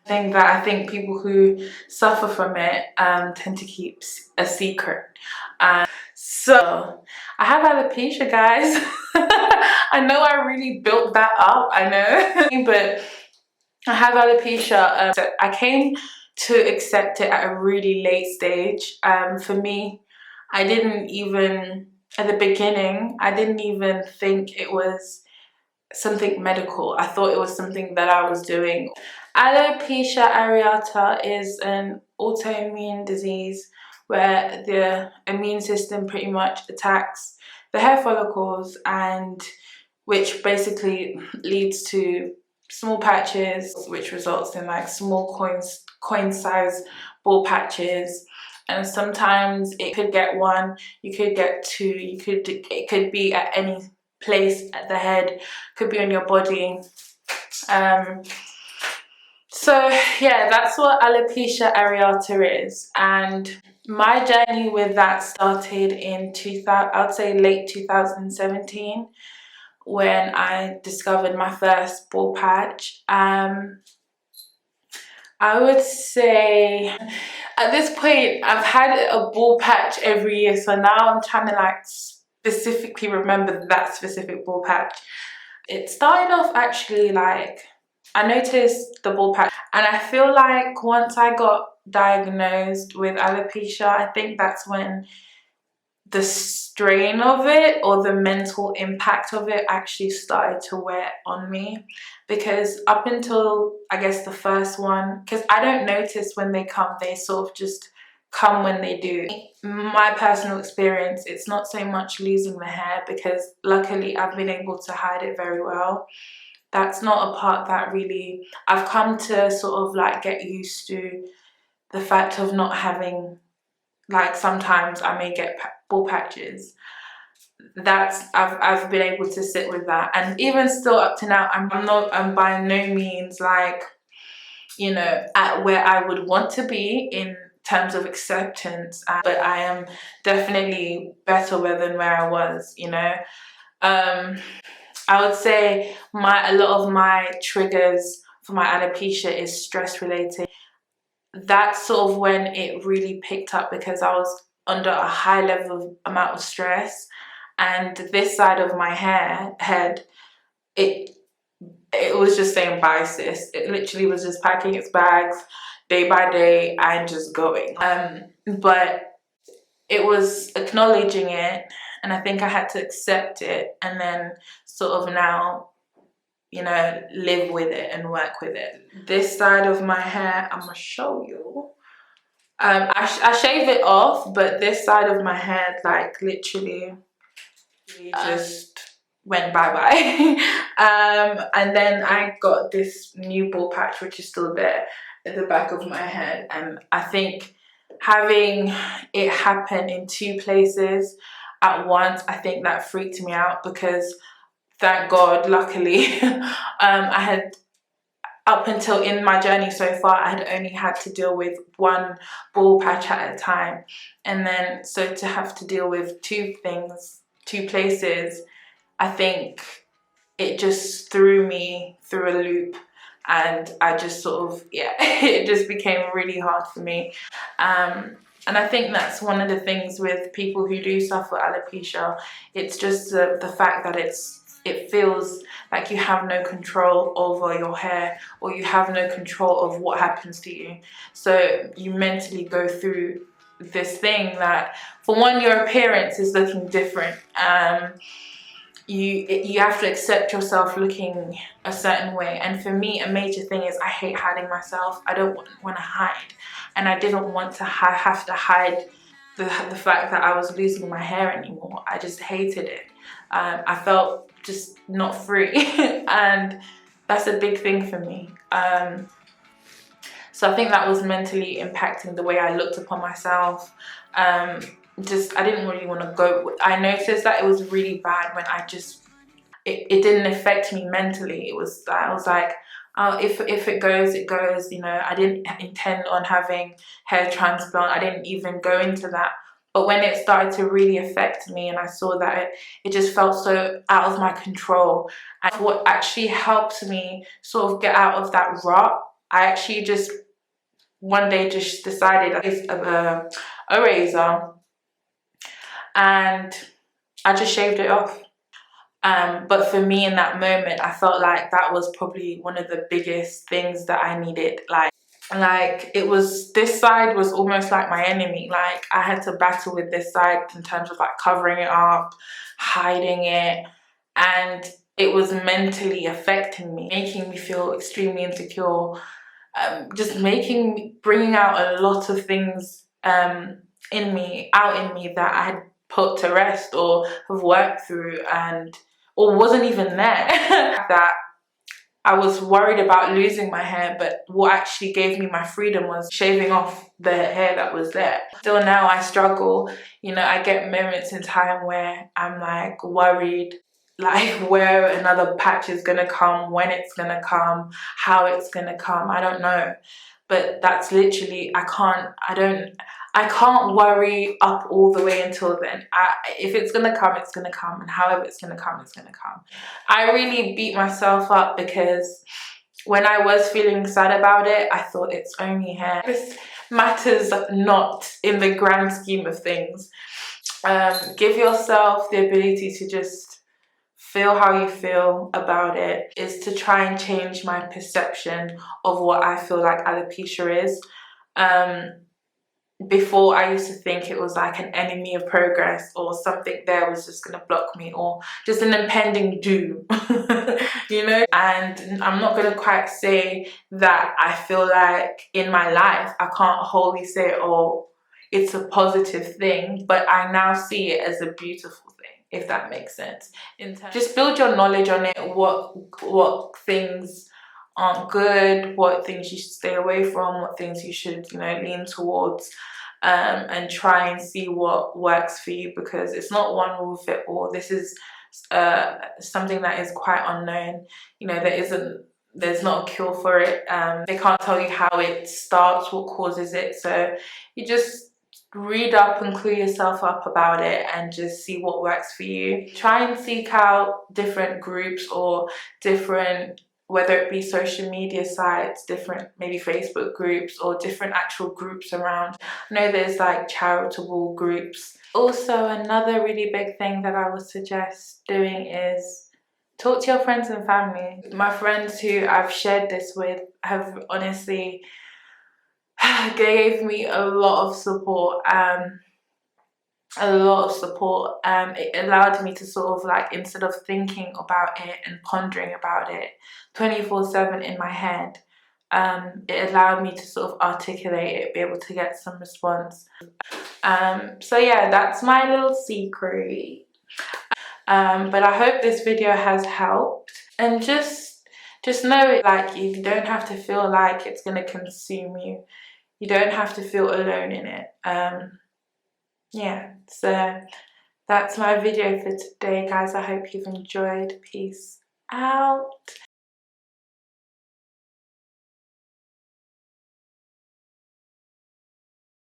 thing that I think people who suffer from it tend to keep a secret. So I have alopecia, guys. I know I really built that up, I know, but I have alopecia. So I came to accept it at a really late stage. For me, I didn't even, at the beginning, I didn't even think it was something medical. I thought it was something that I was doing. Alopecia areata is an autoimmune disease where the immune system pretty much attacks the hair follicles, and which basically leads to small patches, which results in like small coin size bald patches. And sometimes it could get one, you could get two, it could be at any place at the head, could be on your body. So yeah, that's what alopecia areata is. And my journey with that started in I'd say late 2017, when I discovered my first bald patch. I would say at this point I've had a bald patch every year, so now I'm trying to like specifically remember that specific bald patch. It started off actually like, I noticed the bald patch, and I feel like once I got diagnosed with alopecia, I think that's when the strain of it, or the mental impact of it, actually started to wear on me. Because up until I guess the first one, because I don't notice when they come, they sort of just come when they do. My personal experience, it's not so much losing the hair, because luckily I've been able to hide it very well. That's not a part that really, I've come to sort of like get used to the fact of not having, like sometimes I may get bald patches. I've been able to sit with that, and even still up to now, I'm by no means like, you know, at where I would want to be in terms of acceptance, but I am definitely better than where I was, you know. I would say a lot of my triggers for my alopecia is stress related. That's sort of when it really picked up, because I was under a high level amount of stress, and this side of my head, it was just saying bye sis. It literally was just packing its bags day by day and just going. But it was acknowledging it, and I think I had to accept it, and then sort of now, you know, live with it and work with it. This side of my hair, I'm gonna show you. I shave it off, but this side of my head, like literally just went bye-bye. And then I got this new bald patch, which is still there at the back of my head. And I think having it happen in two places at once, I think that freaked me out, because thank God, luckily, I had, up until in my journey so far, I had only had to deal with one bald patch at a time. And then, so to have to deal with two places, I think it just threw me through a loop. And I just sort of, yeah, it just became really hard for me. And I think that's one of the things with people who do suffer alopecia. It's just the fact that it feels like you have no control over your hair, or you have no control of what happens to you. So you mentally go through this thing that, for one, your appearance is looking different. You have to accept yourself looking a certain way. And for me, a major thing is I hate hiding myself. I don't want to hide. And I didn't want to have to hide the fact that I was losing my hair anymore. I just hated it. I felt just not free. And that's a big thing for me. So I think that was mentally impacting the way I looked upon myself. I didn't really want to go. I noticed that it was really bad when it didn't affect me mentally. I was like, oh, if it goes, it goes, you know. I didn't intend on having hair transplant. I didn't even go into that. But when it started to really affect me, and I saw that it just felt so out of my control, and what actually helped me sort of get out of that rut I actually just one day just decided I used a razor and I just shaved it off. But for me in that moment, I felt like that was probably one of the biggest things that I needed. Like it was, this side was almost like my enemy. Like I had to battle with this side in terms of like covering it up, hiding it, and it was mentally affecting me, making me feel extremely insecure, bringing out a lot of things in me that I had put to rest or have worked through and or wasn't even there. That I was worried about losing my hair, but what actually gave me my freedom was shaving off the hair that was there. Still now I struggle, you know, I get moments in time where I'm like worried, like where another patch is gonna come, when it's gonna come, how it's gonna come, I don't know. But that's literally, I can't worry up all the way until then. If it's gonna come, it's gonna come, and however it's gonna come, it's gonna come. I really beat myself up because when I was feeling sad about it, I thought it's only hair. This matters not in the grand scheme of things. Give yourself the ability to just feel how you feel about it, is to try and change my perception of what I feel like alopecia is. Before I used to think it was like an enemy of progress or something there was just going to block me or just an impending doom, you know? And I'm not going to quite say that I feel like in my life, I can't wholly say, oh, it's a positive thing, but I now see it as a beautiful thing, if that makes sense. Just build your knowledge on it, what things aren't good, what things you should stay away from, what things you should, you know, lean towards, and try and see what works for you, because it's not one rule fit all. This is something that is quite unknown. You know, there's not a cure for it. They can't tell you how it starts, what causes it, so you just read up and clue yourself up about it and just see what works for you. Try and seek out different groups or different, whether it be social media sites, different maybe Facebook groups or different actual groups around. I know there's like charitable groups. Also, another really big thing that I would suggest doing is talk to your friends and family. My friends who I've shared this with have honestly gave me a lot of support. It allowed me to sort of like, instead of thinking about it and pondering about it 24/7 in my head, it allowed me to sort of articulate it, be able to get some response. So yeah, that's my little secret. But I hope this video has helped, and just know it, like, you don't have to feel like it's gonna consume you. You don't have to feel alone in it. Yeah, so that's my video for today, guys. I hope you've enjoyed. Peace out.